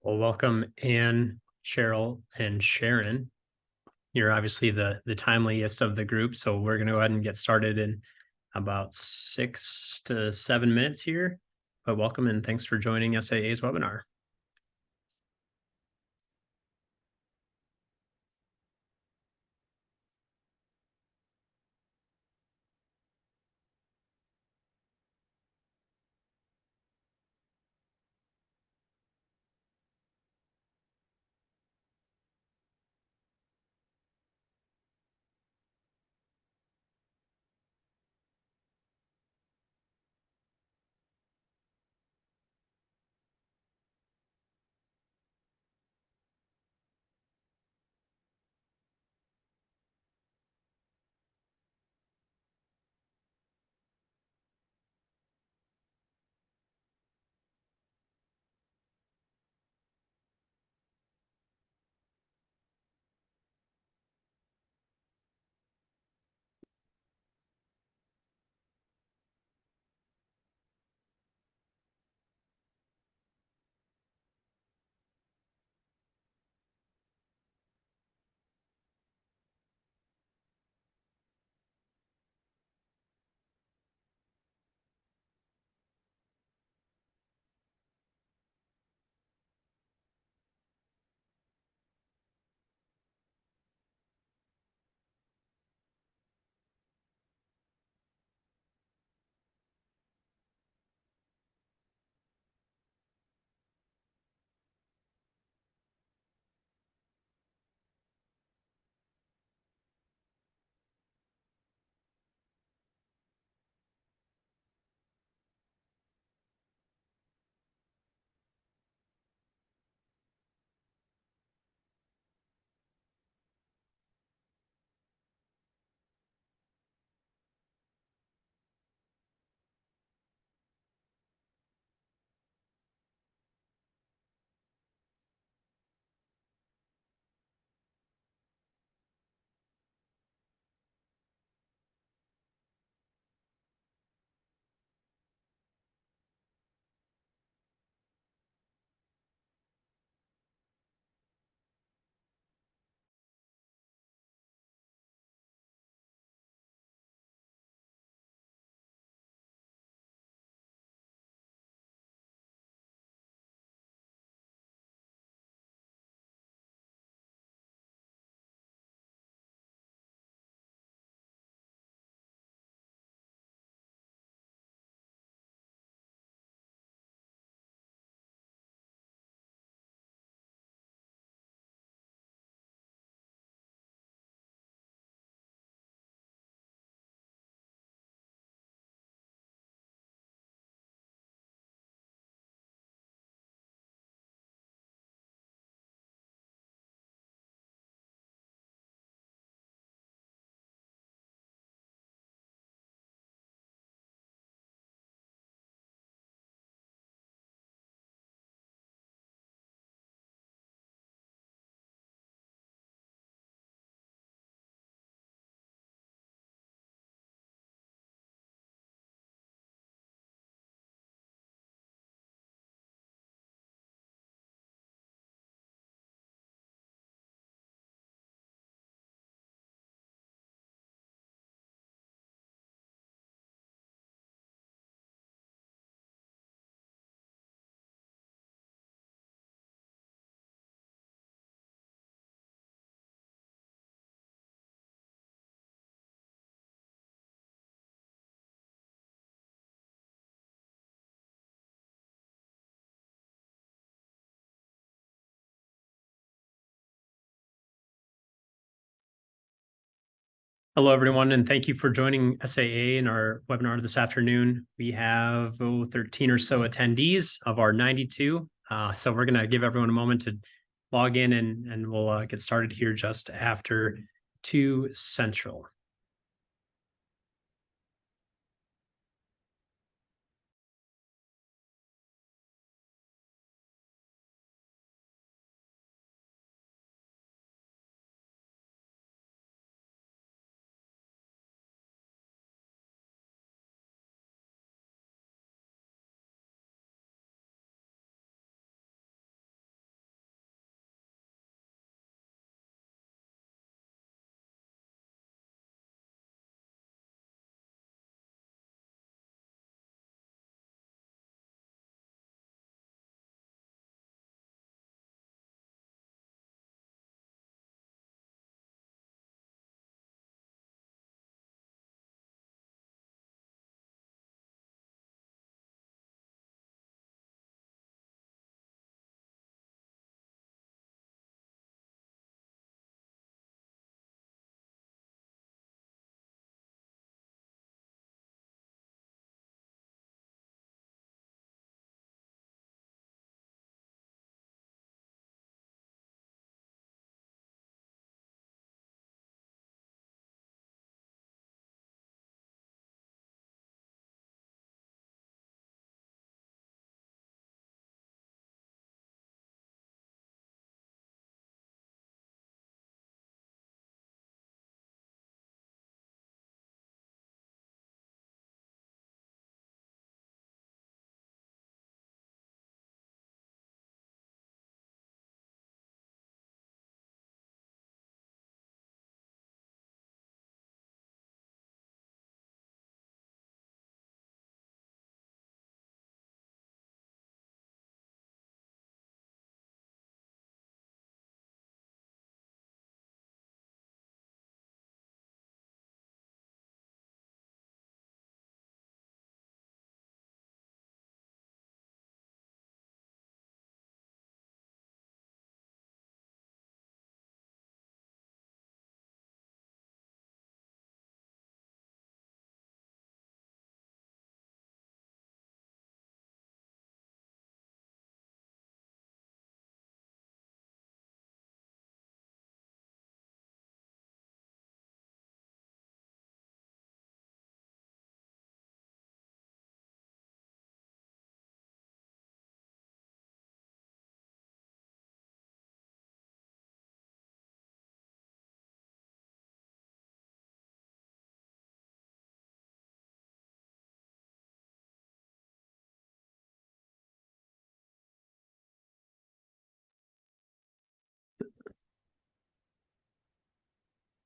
Well, welcome Anne, Cheryl, and Sharon. You're obviously the timeliest of the group, so we're going to go ahead and get started in about 6 to 7 minutes here. But welcome and thanks for joining SAA's webinar. Hello, everyone, and thank you for joining SAA in our webinar this afternoon. We have 13 or so attendees of our 92. So we're going to give everyone a moment to log in and we'll get started here just after 2 Central.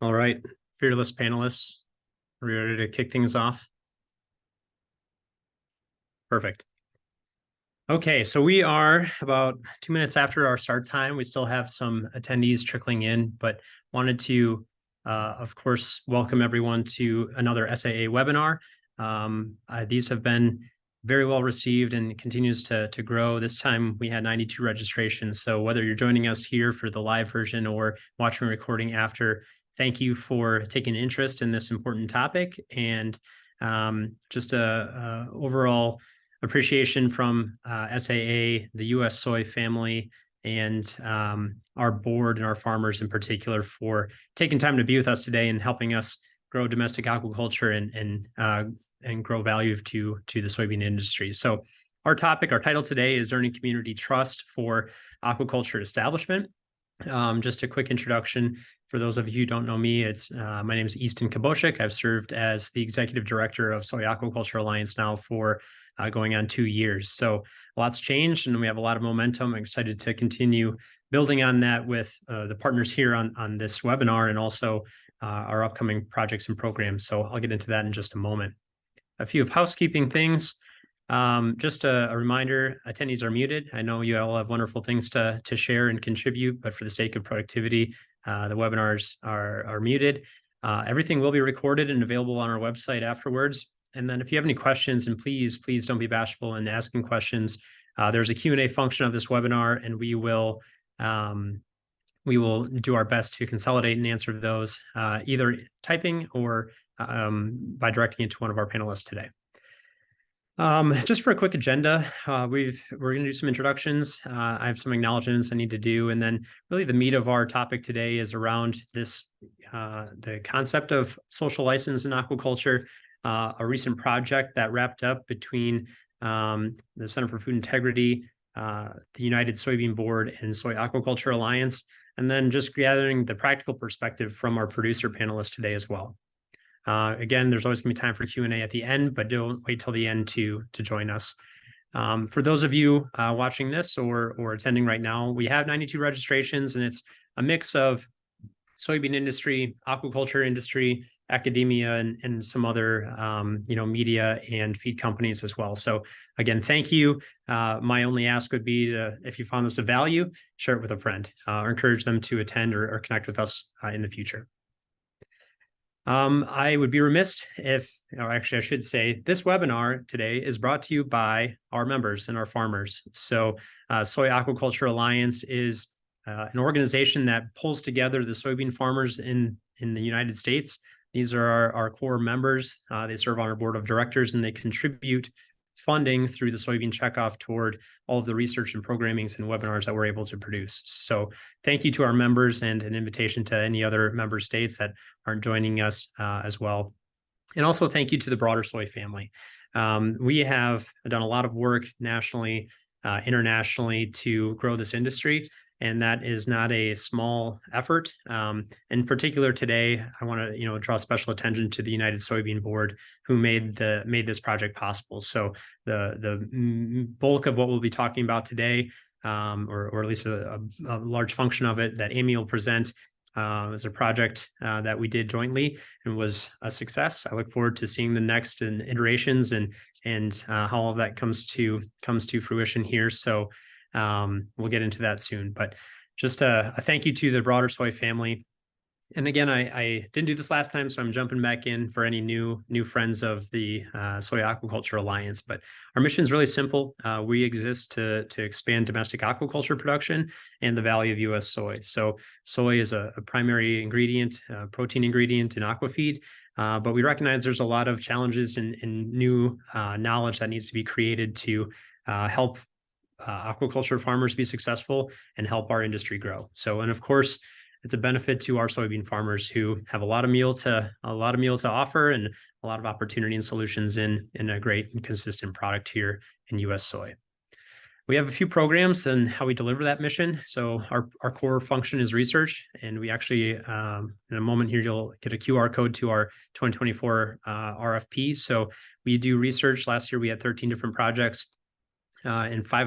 All right, fearless panelists, are we ready to kick things off? Perfect. Okay, so we are about 2 minutes after our start time. We still have some attendees trickling in, but wanted to, of course, welcome everyone to another SAA webinar. These have been very well received and continues to grow. This time we had 92 registrations. So whether you're joining us here for the live version or watching a recording after, thank you for taking interest in this important topic, and just a overall appreciation from SAA, the U.S. soy family, and our board and our farmers in particular for taking time to be with us today and helping us grow domestic aquaculture and grow value to the soybean industry. So our title today is Earning Community Trust for Aquaculture Establishment. Just a quick introduction for those of you who don't know me. It's my name is Easton Kaboshik. I've served as the executive director of Soy Aquaculture Alliance now for going on 2 years. So a lot's changed and we have a lot of momentum. I'm excited to continue building on that with the partners here on this webinar and also our upcoming projects and programs. So I'll get into that in just a moment. A few of housekeeping things. Just a reminder, attendees are muted. I know you all have wonderful things to share and contribute, but for the sake of productivity, the webinars are muted. Everything will be recorded and available on our website afterwards. And then if you have any questions, and please don't be bashful in asking questions. There's a Q&A function of this webinar, and we will do our best to consolidate and answer those, either typing or by directing it to one of our panelists today. Just for a quick agenda, we're going to do some introductions. I have some acknowledgements I need to do, and then really the meat of our topic today is around this, the concept of social license in aquaculture, a recent project that wrapped up between the Center for Food Integrity, the United Soybean Board, and Soy Aquaculture Alliance, and then just gathering the practical perspective from our producer panelists today as well. Again, there's always going to be time for Q&A at the end, but don't wait till the end to join us. For those of you watching this or attending right now, we have 92 registrations, and it's a mix of soybean industry, aquaculture industry, academia, and some other media and feed companies as well. So again, thank you. My only ask would be to, if you found this of value, share it with a friend or encourage them to attend or connect with us in the future. I would be remiss or actually I should say, this webinar today is brought to you by our members and our farmers. So Soy Aquaculture Alliance is an organization that pulls together the soybean farmers in the United States. These are our core members. They serve on our board of directors, and they contribute funding through the soybean checkoff toward all of the research and programmings and webinars that we're able to produce. So thank you to our members, and an invitation to any other member states that aren't joining us as well. And also thank you to the broader soy family. We have done a lot of work nationally, internationally to grow this industry, and that is not a small effort. In particular today, I want to draw special attention to the United Soybean Board, who made this project possible. So the bulk of what we'll be talking about today, or at least a large function of it that Amy will present, is a project that we did jointly and was a success. I look forward to seeing the next iterations and how all of that comes to fruition here. So we'll get into that soon, but just a thank you to the broader soy family. And again, I didn't do this last time, so I'm jumping back in for any new friends of the Soy Aquaculture Alliance. But our mission is really simple. We exist to expand domestic aquaculture production and the value of U.S. soy. So soy is a primary ingredient, protein ingredient in aquafeed, but we recognize there's a lot of challenges and new knowledge that needs to be created to help aquaculture farmers be successful and help our industry grow. So, and of course, it's a benefit to our soybean farmers who have a lot of meal to offer and a lot of opportunity and solutions in a great and consistent product here in U.S. soy. We have a few programs and how we deliver that mission. So our core function is research, and we actually, in a moment here, you'll get a QR code to our 2024 RFP. So we do research. Last year, we had 13 different projects, and 6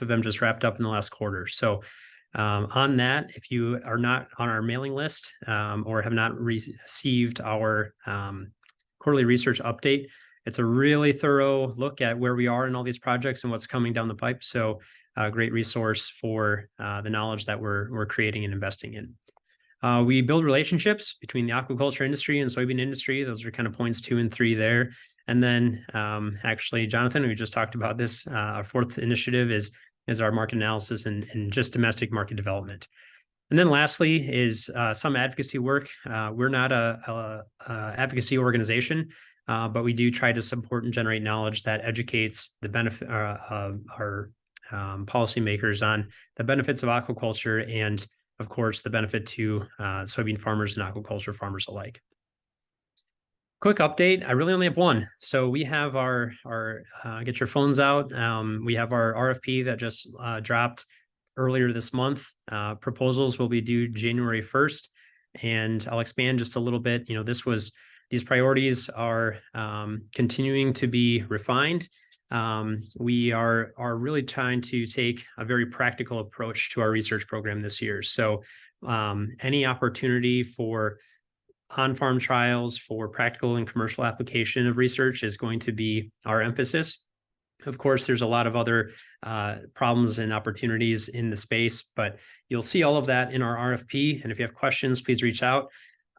of them just wrapped up in the last quarter. So On that, if you are not on our mailing list or have not received our quarterly research update, it's a really thorough look at where we are in all these projects and what's coming down the pipe. So a great resource for the knowledge that we're creating and investing in. We build relationships between the aquaculture industry and soybean industry. Those are kind of points 2 and 3 there. And then actually, Jonathan, we just talked about this. Our fourth initiative is our market analysis and just domestic market development. And then lastly is some advocacy work. We're not a advocacy organization, but we do try to support and generate knowledge that educates the benefit of our policymakers on the benefits of aquaculture and, of course, the benefit to soybean farmers and aquaculture farmers alike. Quick update. I really only have one. So we have our get your phones out. We have our RFP that just dropped earlier this month. Proposals will be due January 1st. And I'll expand just a little bit. These priorities are continuing to be refined. We are really trying to take a very practical approach to our research program this year. So any opportunity for on-farm trials for practical and commercial application of research is going to be our emphasis. Of course, there's a lot of other problems and opportunities in the space, but you'll see all of that in our RFP. And if you have questions, please reach out.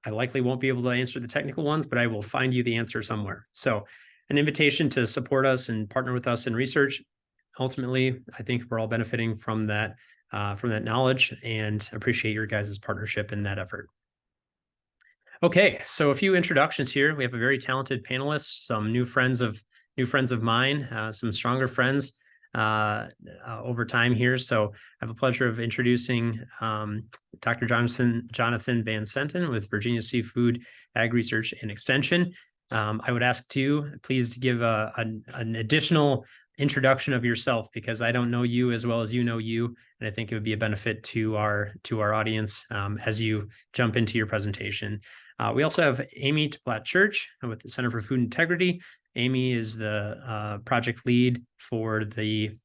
I likely won't be able to answer the technical ones, but I will find you the answer somewhere. So an invitation to support us and partner with us in research. Ultimately, I think we're all benefiting from that knowledge and appreciate your guys' partnership in that effort. Okay, so a few introductions here. We have a very talented panelist, some new friends of mine, some stronger friends over time here. So I have a pleasure of introducing Dr. Jonathan Van Senten with Virginia Seafood Ag Research and Extension. I would ask too, please give an additional introduction of yourself, because I don't know you as well as you know you, and I think it would be a benefit to our audience as you jump into your presentation. We also have Amy Blatt-Church with the Center for Food Integrity. Amy is the project lead for the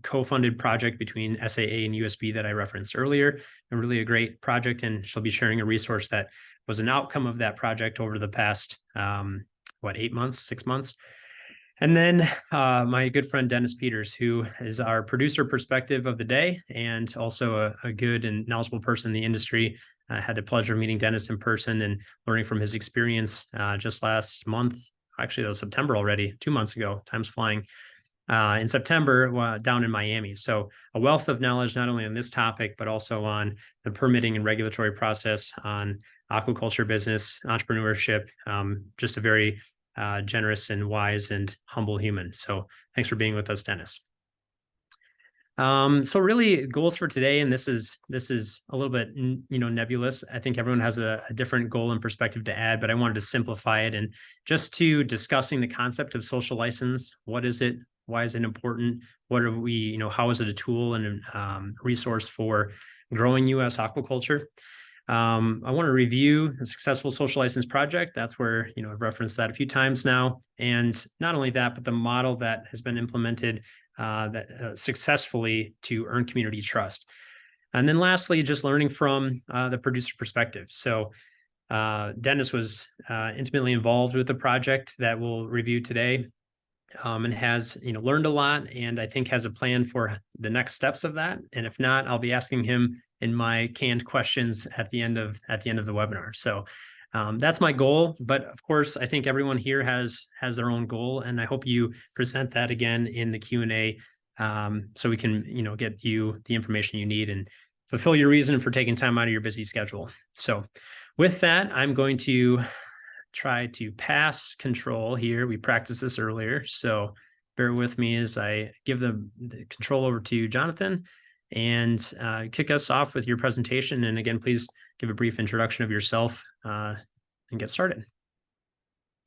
co-funded project between SAA and USB that I referenced earlier, and really a great project, and she'll be sharing a resource that was an outcome of that project over the past, 6 months. And then my good friend, Dennis Peters, who is our producer perspective of the day and also a good and knowledgeable person in the industry. I had the pleasure of meeting Dennis in person and learning from his experience just last month. Actually, that was September already, 2 months ago. Time's flying. In September down in Miami. So a wealth of knowledge, not only on this topic, but also on the permitting and regulatory process, on aquaculture business, entrepreneurship, just a very generous and wise and humble human. So thanks for being with us, Dennis. So really goals for today, and this is a little bit, nebulous. I think everyone has a different goal and perspective to add, but I wanted to simplify it and just to discussing the concept of social license. What is it? Why is it important? What are we, how is it a tool and resource for growing U.S. aquaculture? I want to review the successful social license project. That's where, I've referenced that a few times now. And not only that, but the model that has been implemented successfully to earn community trust. And then lastly, just learning from the producer perspective. So Dennis was intimately involved with the project that we'll review today. And has learned a lot, and I think has a plan for the next steps of that. And if not, I'll be asking him in my canned questions at the end of the webinar. So that's my goal. But of course, I think everyone here has their own goal, and I hope you present that again in the Q&A, so we can get you the information you need and fulfill your reason for taking time out of your busy schedule. So with that, I'm going to try to pass control here. We practiced this earlier, so bear with me as I give the control over to Jonathan and kick us off with your presentation. And again, please give a brief introduction of yourself and get started.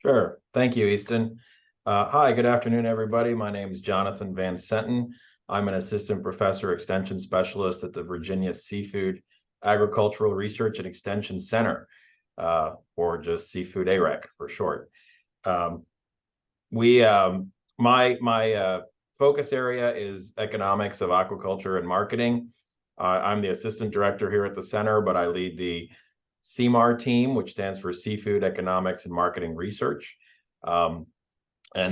Sure. Thank you, Easton. Hi, good afternoon, everybody. My name is Jonathan Van Senten. I'm an assistant professor extension specialist at the Virginia Seafood Agricultural Research and Extension Center, or just Seafood AREC for short. My focus area is economics of aquaculture and marketing. I'm the assistant director here at the center, but I lead the CMAR team, which stands for Seafood Economics and Marketing Research. And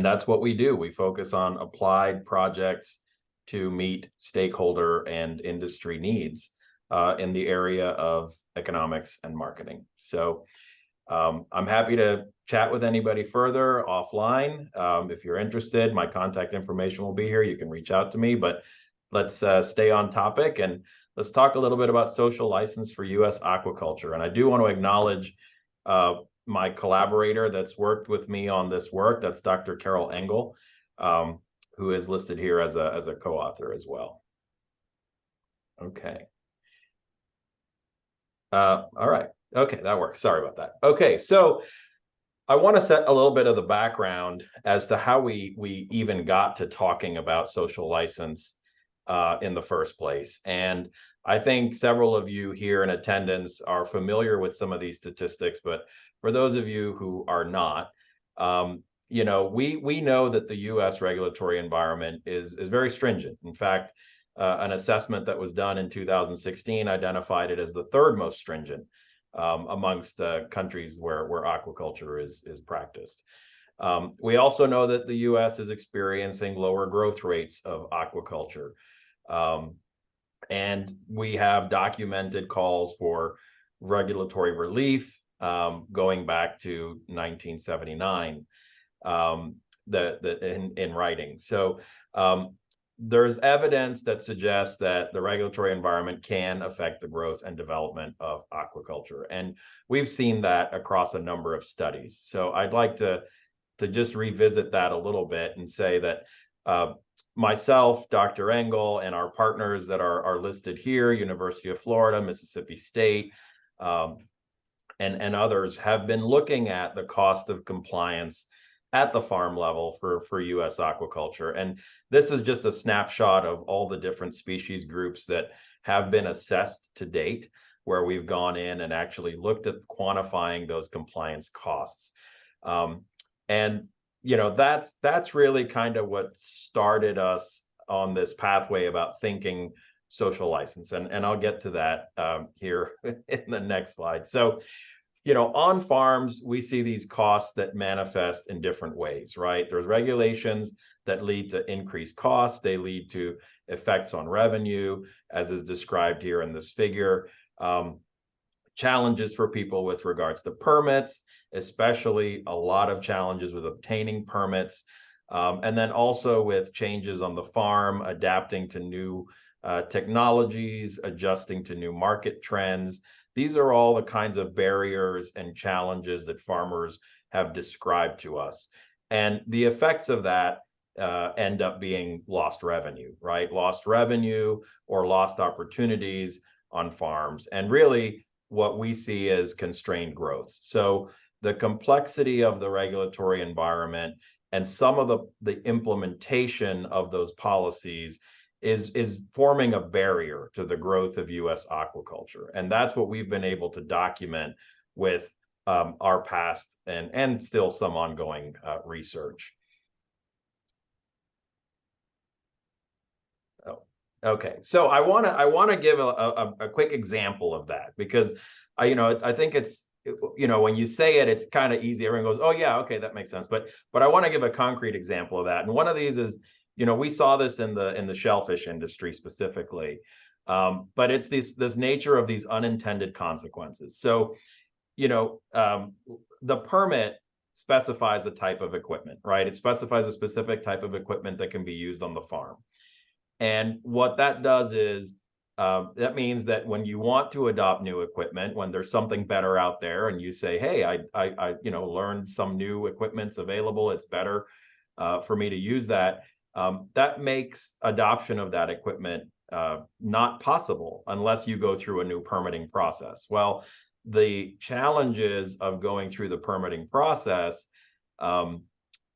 that's what we do. We focus on applied projects to meet stakeholder and industry needs in the area of economics and marketing. So I'm happy to chat with anybody further offline. If you're interested, my contact information will be here. You can reach out to me, but let's stay on topic and let's talk a little bit about social license for U.S. aquaculture. And I do want to acknowledge my collaborator that's worked with me on this work. That's Dr. Carol Engel, who is listed here as a co-author as well. Okay. All right. Okay, that works. Sorry about that. Okay, so I want to set a little bit of the background as to how we even got to talking about social license in the first place. And I think several of you here in attendance are familiar with some of these statistics, but for those of you who are not, you know, we know that the U.S. regulatory environment is very stringent. In fact, an assessment that was done in 2016 identified it as the third most stringent amongst countries where aquaculture is practiced. We also know that the U.S. is experiencing lower growth rates of aquaculture. And we have documented calls for regulatory relief going back to 1979 in writing. So there's evidence that suggests that the regulatory environment can affect the growth and development of aquaculture. And we've seen that across a number of studies. So I'd like to just revisit that a little bit and say that myself, Dr. Engel, and our partners that are listed here, University of Florida, Mississippi State, and others have been looking at the cost of compliance at the farm level for U.S. aquaculture. And this is just a snapshot of all the different species groups that have been assessed to date, where we've gone in and actually looked at quantifying those compliance costs. And you know, that's really kind of what started us on this pathway about thinking social license. And I'll get to that here in the next slide. So, you know, on farms, we see these costs that manifest in different ways, right? There's regulations that lead to increased costs. They lead to effects on revenue, as is described here in this figure. Challenges for people with regards to permits, especially a lot of challenges with obtaining permits. And then also with changes on the farm, adapting to new technologies, adjusting to new market trends. These are all the kinds of barriers and challenges that farmers have described to us. And the effects of that end up being lost revenue, right? Lost revenue or lost opportunities on farms. And really what we see is constrained growth. So the complexity of the regulatory environment and some of the implementation of those policies is forming a barrier to the growth of U.S. aquaculture. And that's what we've been able to document with our past and still some ongoing research. Oh, okay. So I want to give a quick example of that, because I think it's, you know, when you say it, it's kind of easy. Everyone goes, oh yeah, okay, that makes sense. But I want to give a concrete example of that. And one of these is, you know, we saw this in the shellfish industry specifically, but it's this nature of these unintended consequences. So, you know, the permit specifies a type of equipment, right? It specifies a specific type of equipment that can be used on the farm. And what that does is that means that when you want to adopt new equipment, when there's something better out there, and you say, "Hey, I you know, learned some new equipment's available. It's better for me to use that." That makes adoption of that equipment not possible unless you go through a new permitting process. Well, the challenges of going through the permitting process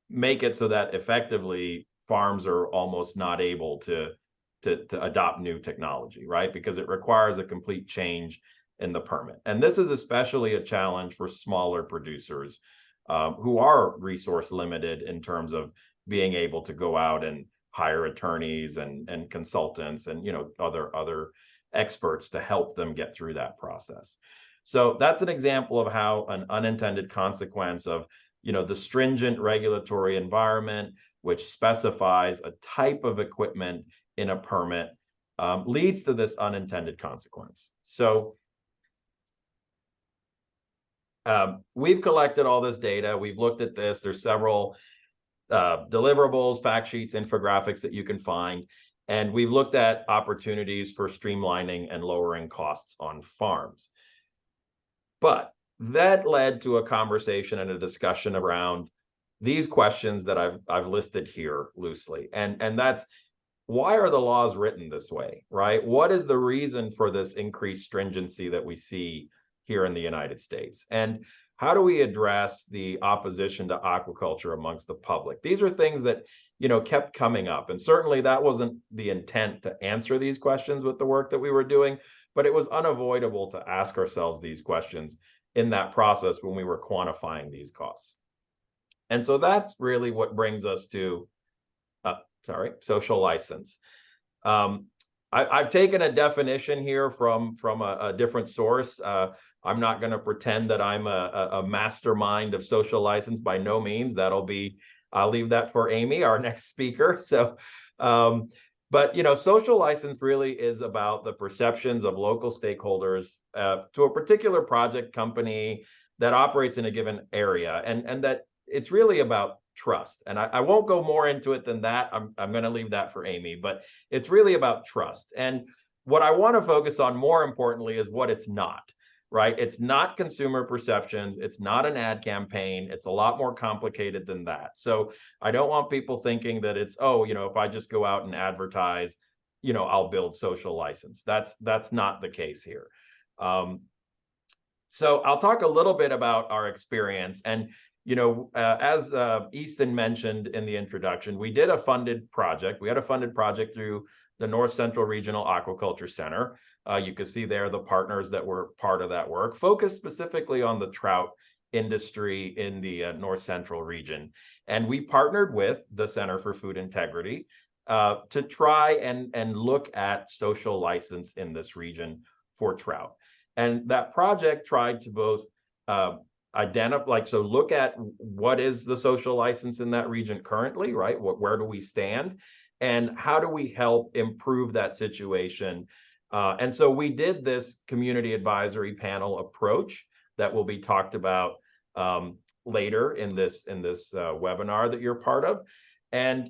make it so that effectively farms are almost not able to adopt new technology, right? Because it requires a complete change in the permit. And this is especially a challenge for smaller producers who are resource limited in terms of being able to go out and hire attorneys and consultants and, you know, other experts to help them get through that process. So that's an example of how an unintended consequence of, the stringent regulatory environment, which specifies a type of equipment in a permit, leads to this unintended consequence. So we've collected all this data. We've looked at this. There's several deliverables, fact sheets, infographics that you can find. And we've looked at opportunities for streamlining and lowering costs on farms. But that led to a conversation and a discussion around these questions that I've listed here loosely. And that's, why are the laws written this way, right? What is the reason for this increased stringency that we see here in the United States? And how do we address the opposition to aquaculture amongst the public? These are things that, kept coming up. And certainly that wasn't the intent to answer these questions with the work that we were doing, but it was unavoidable to ask ourselves these questions in that process when we were quantifying these costs. And so that's really what brings us to, social license. I've taken a definition here from a different source. I'm not going to pretend that I'm a mastermind of social license, by no means. I'll leave that for Amy, our next speaker. So, but social license really is about the perceptions of local stakeholders to a particular project company that operates in a given area, and that it's really about trust. And I won't go more into it than that. I'm going to leave that for Amy, but it's really about trust. And what I want to focus on more importantly is what it's not, right? It's not consumer perceptions. It's not an ad campaign. It's a lot more complicated than that. So I don't want people thinking that it's, if I just go out and advertise, I'll build social license. That's not the case here. So I'll talk a little bit about our experience. And as Easton mentioned in the introduction, we did a funded project. We had a funded project through the North Central Regional Aquaculture Center. You can see there the partners that were part of that work, focused specifically on the trout industry in the North Central region. And we partnered with the Center for Food Integrity to try and look at social license in this region for trout. And that project tried to both look at what is the social license in that region currently, right? Where do we stand? And how do we help improve that situation? And so we did this community advisory panel approach that will be talked about later in this webinar that you're part of. And,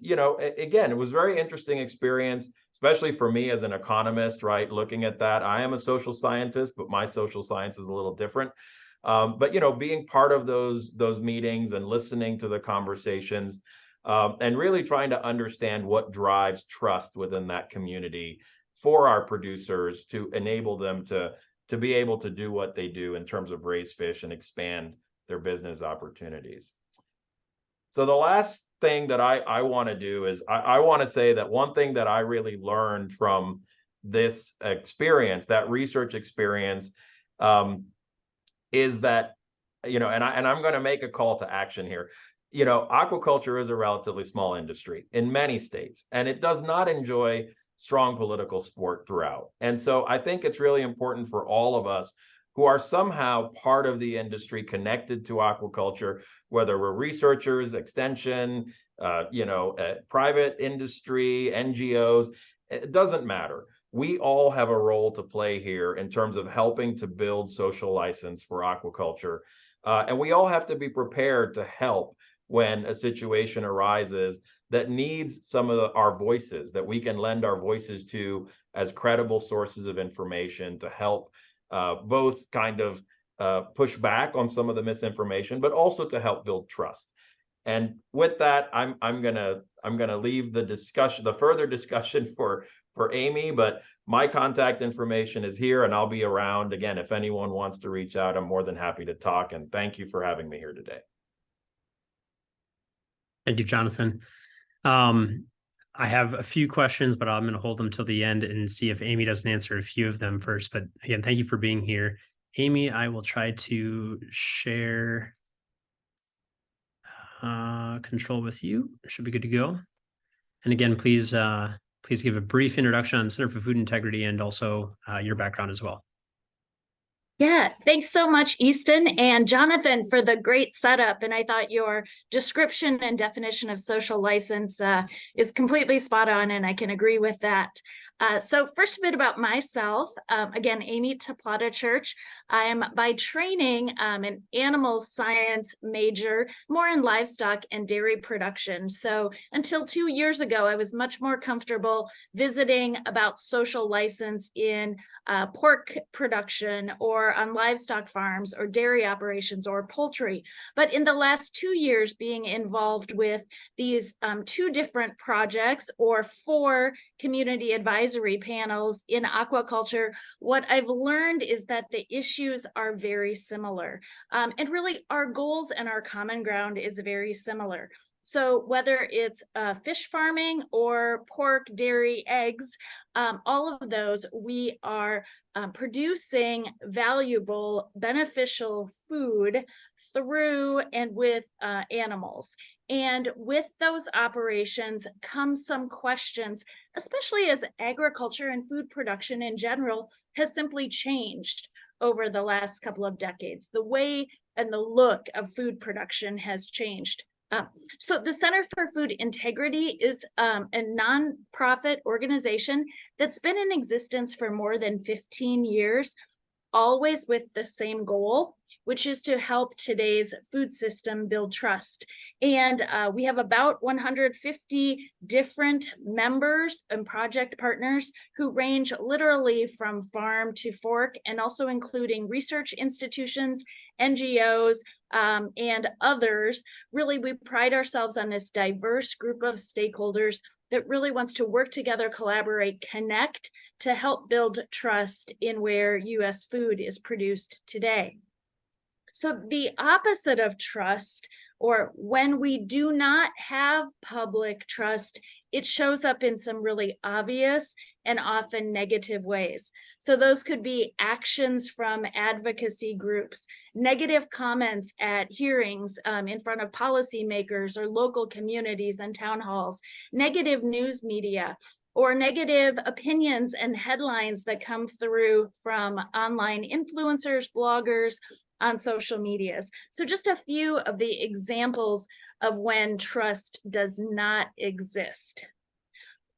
again, it was a very interesting experience, especially for me as an economist, right? Looking at that, I am a social scientist, but my social science is a little different. But being part of those meetings and listening to the conversations and really trying to understand what drives trust within that community for our producers to enable them to be able to do what they do in terms of raise fish and expand their business opportunities. So the last thing that I want to do is I want to say that one thing that I really learned from this experience, that research experience, is that, and I'm going to make a call to action here. Aquaculture is a relatively small industry in many states, and it does not enjoy strong political support throughout. And so I think it's really important for all of us who are somehow part of the industry connected to aquaculture, whether we're researchers, extension, private industry, NGOs, it doesn't matter. We all have a role to play here in terms of helping to build social license for aquaculture. And we all have to be prepared to help when a situation arises that needs some of our voices, that we can lend our voices to as credible sources of information to help both kind of push back on some of the misinformation, but also to help build trust. And with that, I'm gonna leave the further discussion for Amy, but my contact information is here and I'll be around. Again, if anyone wants to reach out, I'm more than happy to talk. And thank you for having me here today. Thank you, Jonathan. I have a few questions, but I'm going to hold them till the end and see if Amy doesn't answer a few of them first. But again, thank you for being here. Amy, I will try to share control with you. Should be good to go. And again, please please give a brief introduction on the Center for Food Integrity and also your background as well. Yeah, thanks so much, Easton and Jonathan, for the great setup. And I thought your description and definition of social license is completely spot on, and I can agree with that. So first, a bit about myself. Again, Amy Taplata Church. I am by training an animal science major, more in livestock and dairy production. So until 2 years ago, I was much more comfortable visiting about social license in pork production or on livestock farms or dairy operations or poultry. But in the last 2 years, being involved with these 2 different projects or 4 community advisory panels in aquaculture, what I've learned is that the issues are very similar. And really our goals and our common ground is very similar. So whether it's fish farming or pork, dairy, eggs, all of those, we are producing valuable, beneficial food through and with animals. And with those operations come some questions, especially as agriculture and food production in general has simply changed over the last couple of decades. The way and the look of food production has changed. So the Center for Food Integrity is a nonprofit organization that's been in existence for more than 15 years, always with the same goal, which is to help today's food system build trust. And we have about 150 different members and project partners who range literally from farm to fork, and also including research institutions, NGOs, and others. Really, we pride ourselves on this diverse group of stakeholders that really wants to work together, collaborate, connect to help build trust in where U.S. food is produced today. So the opposite of trust, or when we do not have public trust, it shows up in some really obvious and often negative ways. So those could be actions from advocacy groups, negative comments at hearings in front of policymakers or local communities and town halls, negative news media, or negative opinions and headlines that come through from online influencers, bloggers, on social medias. So just a few of the examples of when trust does not exist.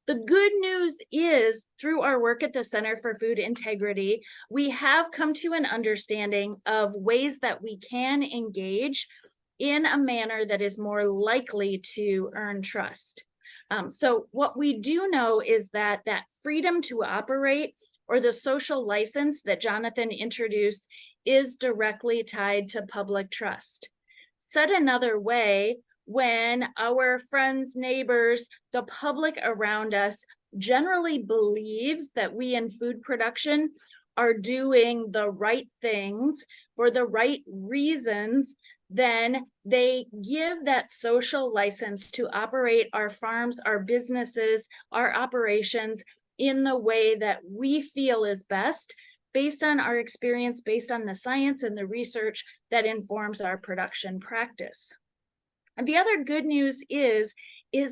The good news is, through our work at the Center for Food Integrity, we have come to an understanding of ways that we can engage in a manner that is more likely to earn trust. So what we do know is that freedom to operate, or the social license that Jonathan introduced, is directly tied to public trust. Said another way, when our friends, neighbors, the public around us generally believes that we in food production are doing the right things for the right reasons, then they give that social license to operate our farms, our businesses, our operations in the way that we feel is best, based on our experience, based on the science and the research that informs our production practice. And the other good news is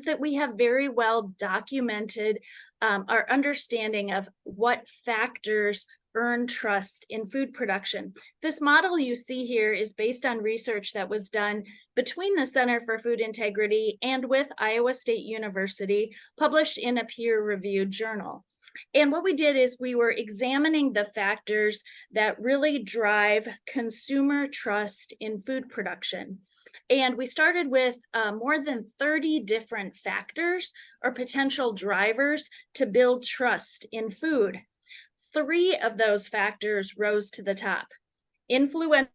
that we have very well documented our understanding of what factors earn trust in food production. This model you see here is based on research that was done between the Center for Food Integrity and with Iowa State University, published in a peer-reviewed journal. And what we did is we were examining the factors that really drive consumer trust in food production. And we started with more than 30 different factors or potential drivers to build trust in food. 3 of those factors rose to the top. Influential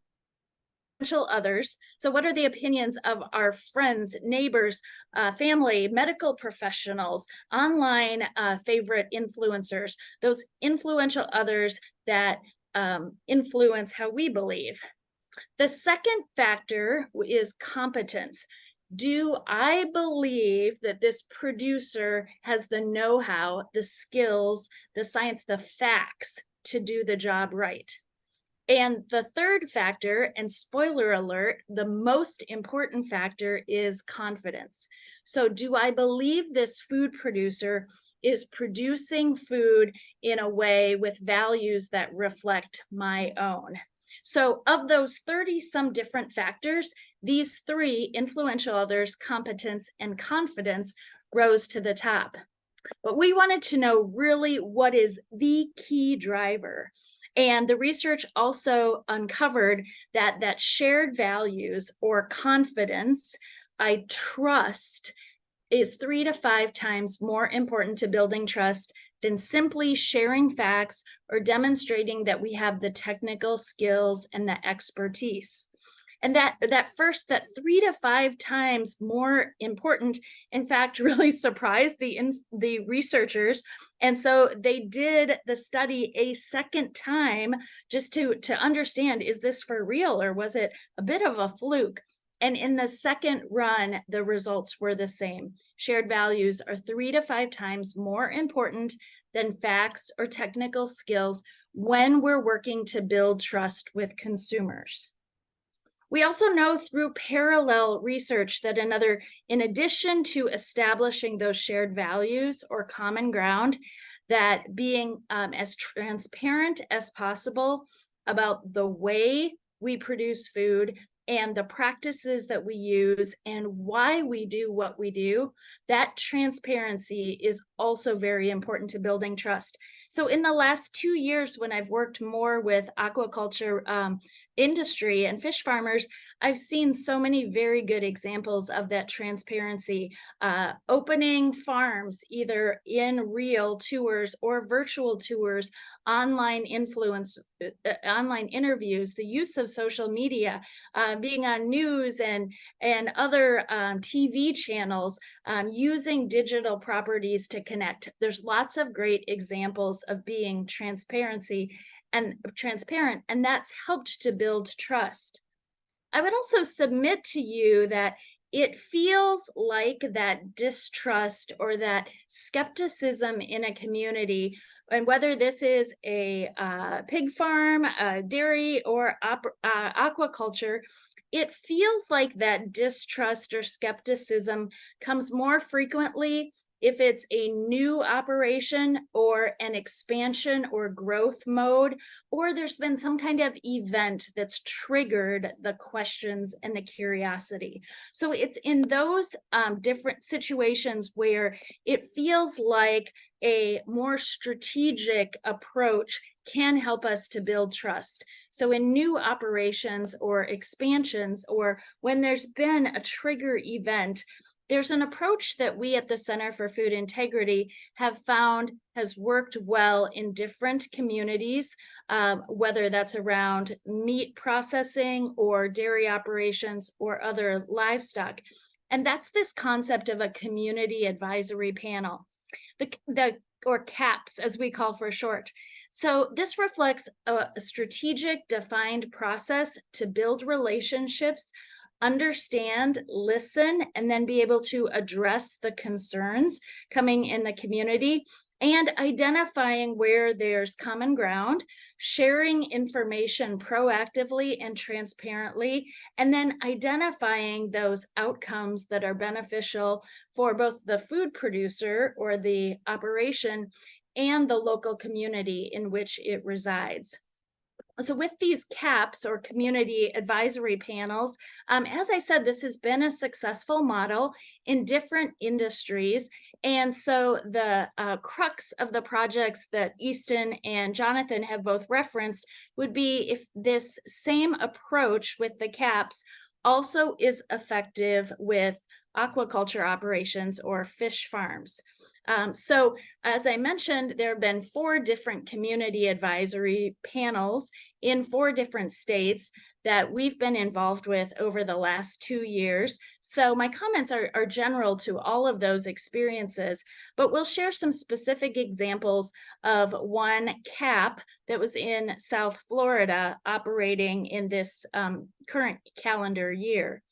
others. So what are the opinions of our friends, neighbors, family, medical professionals, online favorite influencers, those influential others that influence how we believe. The second factor is competence. Do I believe that this producer has the know-how, the skills, the science, the facts to do the job right? And the third factor, and spoiler alert, the most important factor, is confidence. So do I believe this food producer is producing food in a way with values that reflect my own. So of those 30 some different factors, these three, influential others, competence, and confidence, rose to the top. But we wanted to know really what is the key driver. And the research also uncovered that shared values or confidence, I trust, is 3 to 5 times more important to building trust than simply sharing facts or demonstrating that we have the technical skills and the expertise. And that 3 to 5 times more important, in fact, really surprised the researchers. And so they did the study a second time just to understand, is this for real or was it a bit of a fluke? And in the second run, the results were the same. Shared values are 3 to 5 times more important than facts or technical skills when we're working to build trust with consumers. We also know through parallel research that in addition to establishing those shared values or common ground, that being as transparent as possible about the way we produce food and the practices that we use and why we do what we do, that transparency is also very important to building trust. So in the last 2 years, when I've worked more with aquaculture industry and fish farmers, I've seen so many very good examples of that transparency. Opening farms, either in real tours or virtual tours, online interviews, the use of social media, being on news and other TV channels, using digital properties to connect. There's lots of great examples of being transparent, and that's helped to build trust. I would also submit to you that it feels like that distrust or that skepticism in a community, and whether this is a pig farm, a dairy, or aquaculture, it feels like that distrust or skepticism comes more frequently if it's a new operation or an expansion or growth mode, or there's been some kind of event that's triggered the questions and the curiosity. So it's in those different situations where it feels like a more strategic approach can help us to build trust. So in new operations or expansions, or when there's been a trigger event, there's an approach that we at the Center for Food Integrity have found has worked well in different communities, whether that's around meat processing or dairy operations or other livestock. And that's this concept of a community advisory panel, or CAPS, as we call for short. So this reflects a strategic, defined process to build relationships, understand, listen, and then be able to address the concerns coming in the community, and identifying where there's common ground, sharing information proactively and transparently, and then identifying those outcomes that are beneficial for both the food producer or the operation and the local community in which it resides. So with these CAPs, or community advisory panels, as I said, this has been a successful model in different industries. And so the crux of the projects that Easton and Jonathan have both referenced would be if this same approach with the CAPs also is effective with aquaculture operations or fish farms. So as I mentioned, there have been 4 different community advisory panels in 4 different states that we've been involved with over the last 2 years. So my comments are general to all of those experiences, but we'll share some specific examples of one CAP that was in South Florida operating in this current calendar year.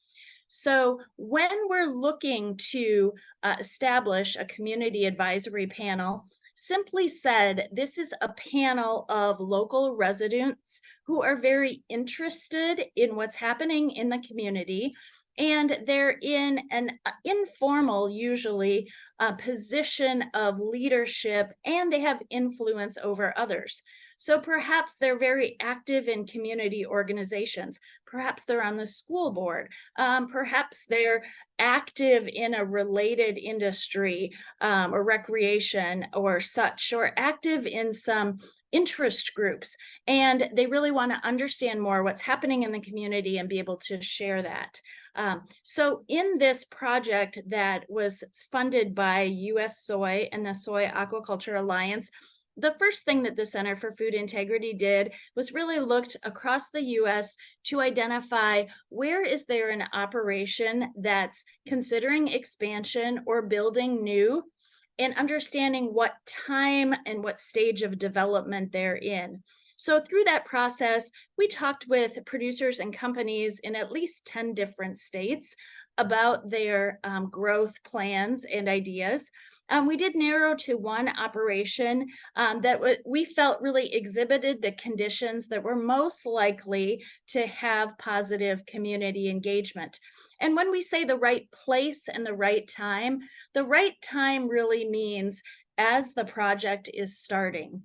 So when we're looking to establish a community advisory panel, simply said, this is a panel of local residents who are very interested in what's happening in the community and they're in an informal, usually, position of leadership, and they have influence over others. So perhaps they're very active in community organizations. Perhaps they're on the school board. Perhaps they're active in a related industry, or recreation or such, or active in some interest groups. And they really want to understand more what's happening in the community and be able to share that. So in this project that was funded by US Soy and the Soy Aquaculture Alliance, the first thing that the Center for Food Integrity did was really looked across the US to identify where is there an operation that's considering expansion or building new, and understanding what time and what stage of development they're in. So through that process, we talked with producers and companies in at least 10 different states about their growth plans and ideas. We did narrow to one operation that we felt really exhibited the conditions that were most likely to have positive community engagement. And when we say the right place and the right time really means as the project is starting.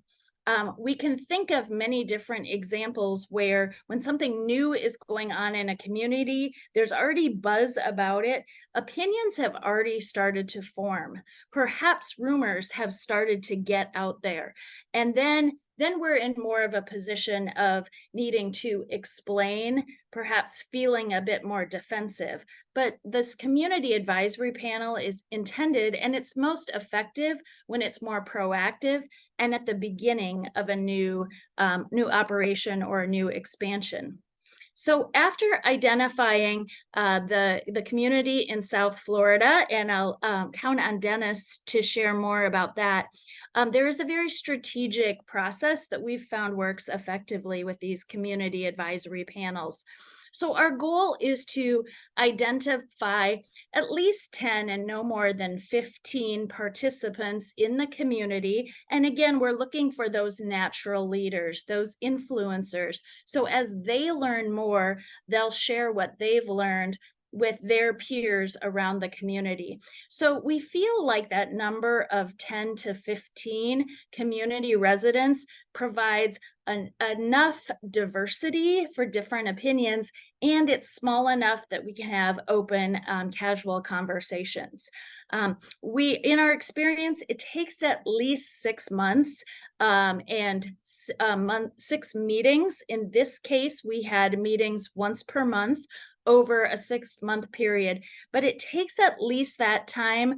We can think of many different examples where when something new is going on in a community, there's already buzz about it. Opinions have already started to form. Perhaps rumors have started to get out there. And then we're in more of a position of needing to explain, perhaps feeling a bit more defensive. But this community advisory panel is intended, and it's most effective when it's more proactive and at the beginning of a new operation or a new expansion. So after identifying the community in South Florida, and I'll count on Dennis to share more about that, there is a very strategic process that we've found works effectively with these community advisory panels. So our goal is to identify at least 10 and no more than 15 participants in the community. And again, we're looking for those natural leaders, those influencers. So as they learn more, they'll share what they've learned with their peers around the community. So we feel like that number of 10 to 15 community residents provides enough diversity for different opinions, and it's small enough that we can have open, casual conversations. In our experience, it takes at least 6 months and 6 meetings. In this case, we had meetings once per month over a 6-month period, but it takes at least that time.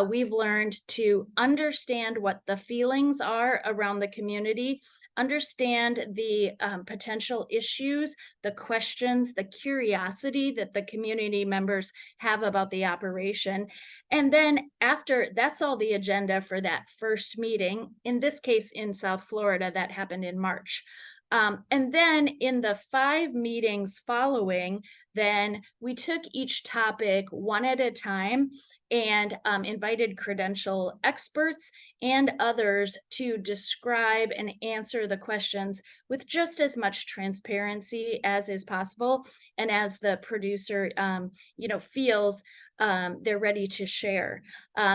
We've learned to understand what the feelings are around the community, understand the potential issues, the questions, the curiosity that the community members have about the operation. And then after, that's all the agenda for that first meeting. In this case, in South Florida, that happened in March. And then in the 5 meetings following, then we took each topic one at a time and invited credential experts and others to describe and answer the questions with just as much transparency as is possible, and as the producer feels they're ready to share.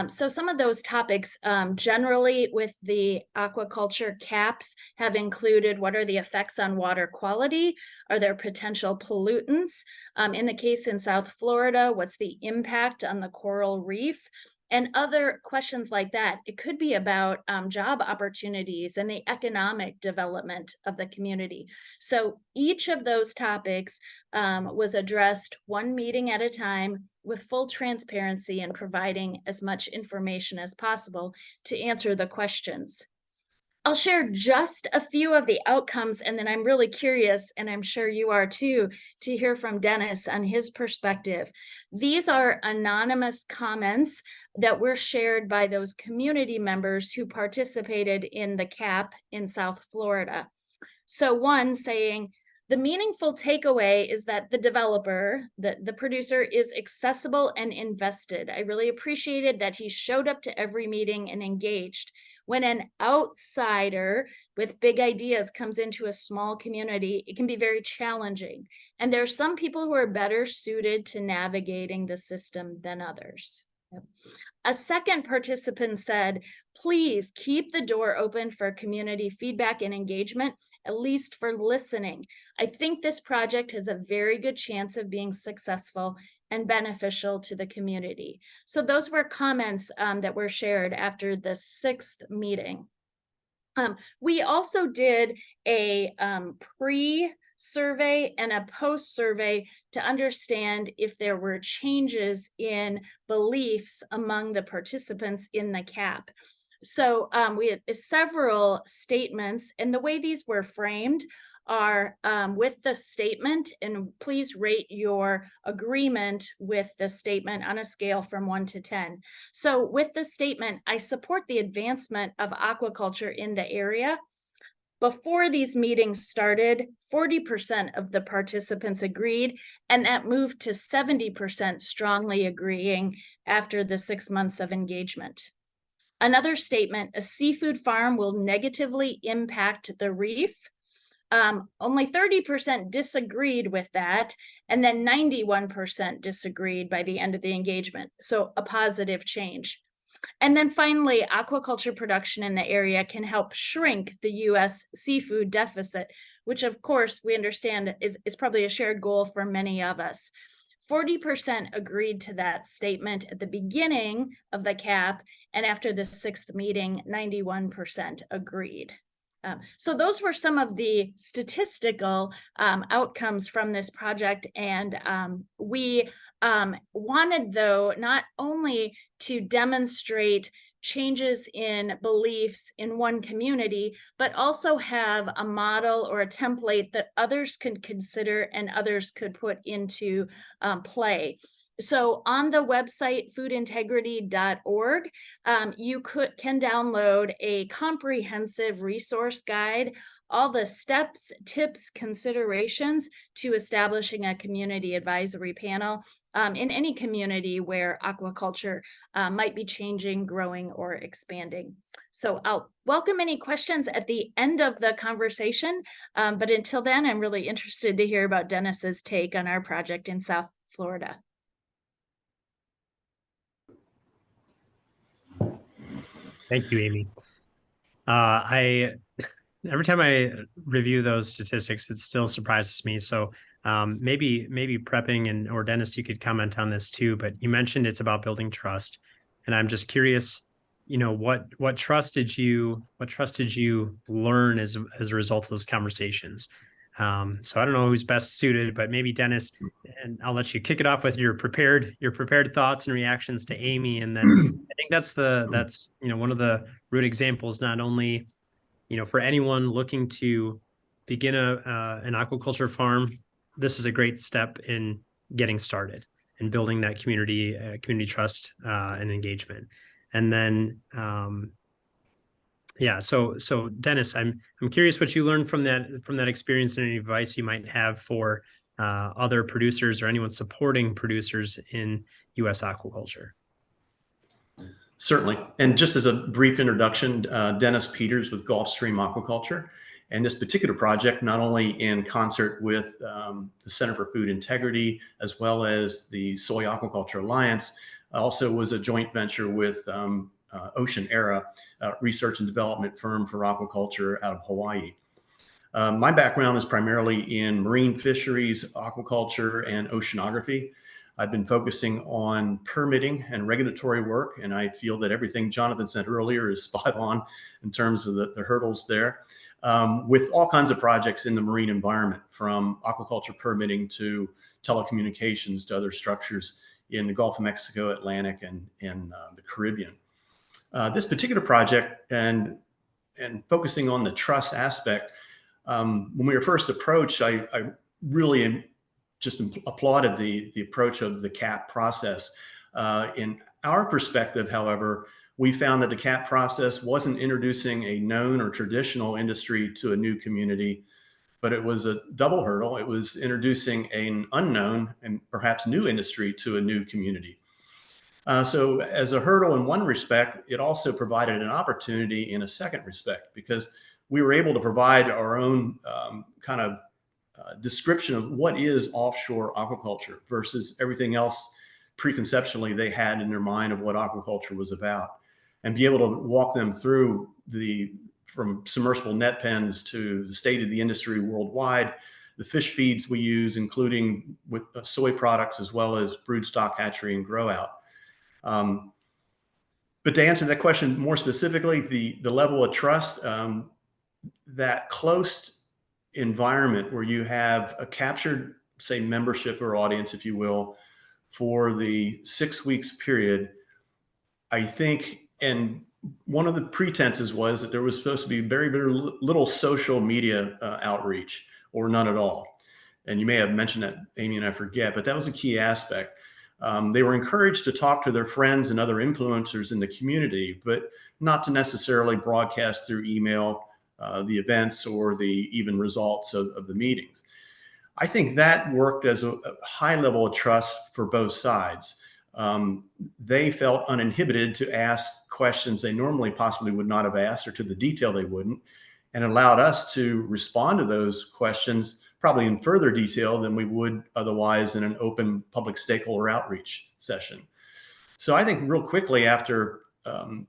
So some of those topics generally with the aquaculture caps have included: what are the effects on water quality? Are there potential pollutants? In the case in South Florida, what's the impact on the coral reef? And other questions like that. It could be about job opportunities and the economic development of the community. So each of those topics was addressed one meeting at a time with full transparency and providing as much information as possible to answer the questions. I'll share just a few of the outcomes, and then I'm really curious, and I'm sure you are too, to hear from Dennis on his perspective. These are anonymous comments that were shared by those community members who participated in the CAP in South Florida. So one saying, The meaningful takeaway is that the developer, the producer, is accessible and invested. I really appreciated that he showed up to every meeting and engaged. When an outsider with big ideas comes into a small community, it can be very challenging. And there are some people who are better suited to navigating the system than others. Yep. A second participant said, please keep the door open for community feedback and engagement, at least for listening. I think this project has a very good chance of being successful and beneficial to the community. So those were comments that were shared after the 6th meeting. We also did a pre-survey and a post-survey to understand if there were changes in beliefs among the participants in the CAP. So we had several statements, and the way these were framed are with the statement, and please rate your agreement with the statement on a scale from 1 to 10. So with the statement, I support the advancement of aquaculture in the area. Before these meetings started, 40% of the participants agreed, and that moved to 70% strongly agreeing after the 6 months of engagement. Another statement, a seafood farm will negatively impact the reef. Only 30% disagreed with that, and then 91% disagreed by the end of the engagement. So a positive change. And then finally, aquaculture production in the area can help shrink the U.S. seafood deficit, which of course we understand is probably a shared goal for many of us. 40% agreed to that statement at the beginning of the CAP, and after the 6th meeting, 91% agreed. So those were some of the statistical outcomes from this project, and we wanted, though, not only to demonstrate changes in beliefs in one community, but also have a model or a template that others could consider and others could put into play. So on the website foodintegrity.org, you can download a comprehensive resource guide, all the steps, tips, considerations to establishing a community advisory panel in any community where aquaculture might be changing, growing, or expanding. So I'll welcome any questions at the end of the conversation, but until then, I'm really interested to hear about Dennis's take on our project in South Florida. Thank you, Amy. Every time I review those statistics, it still surprises me. So maybe prepping or Dennis, you could comment on this too. But you mentioned it's about building trust, and I'm just curious. What trust did you learn as a result of those conversations? So I don't know who's best suited, but maybe Dennis, and I'll let you kick it off with your prepared thoughts and reactions to Amy. And then I think that's one of the root examples, not only, for anyone looking to begin an aquaculture farm, this is a great step in getting started and building that community trust and engagement. And then, so Dennis, I'm curious what you learned from that experience and any advice you might have for other producers or anyone supporting producers in U.S. aquaculture. Certainly. And just as a brief introduction, Dennis Peters with Gulfstream Aquaculture. And this particular project, not only in concert with the Center for Food Integrity, as well as the Soy Aquaculture Alliance, also was a joint venture with Ocean Era, research and development firm for aquaculture out of Hawaii. My background is primarily in marine fisheries, aquaculture, and oceanography. I've been focusing on permitting and regulatory work, and I feel that everything Jonathan said earlier is spot on in terms of the hurdles there. With all kinds of projects in the marine environment, from aquaculture permitting to telecommunications to other structures in the Gulf of Mexico, Atlantic, and the Caribbean. This particular project and focusing on the trust aspect, when we were first approached, I really just applauded the approach of the CAP process. In our perspective, however, we found that the CAP process wasn't introducing a known or traditional industry to a new community, but it was a double hurdle. It was introducing an unknown and perhaps new industry to a new community. So as a hurdle in one respect, it also provided an opportunity in a second respect, because we were able to provide our own kind of description of what is offshore aquaculture versus everything else preconceptually they had in their mind of what aquaculture was about, and be able to walk them through from submersible net pens to the state of the industry worldwide, the fish feeds we use, including with soy products, as well as broodstock hatchery and grow out. But to answer that question more specifically, the level of trust, that close environment where you have a captured, say, membership or audience, if you will, for the 6 weeks period, I think, and one of the pretenses was that there was supposed to be very, very little social media outreach, or none at all. And you may have mentioned that, Amy, and I forget, but that was a key aspect. They were encouraged to talk to their friends and other influencers in the community, but not to necessarily broadcast through email the events or the even results of the meetings. I think that worked as a high level of trust for both sides. They felt uninhibited to ask questions they normally possibly would not have asked, or to the detail they wouldn't, and allowed us to respond to those questions probably in further detail than we would otherwise in an open public stakeholder outreach session. So I think real quickly after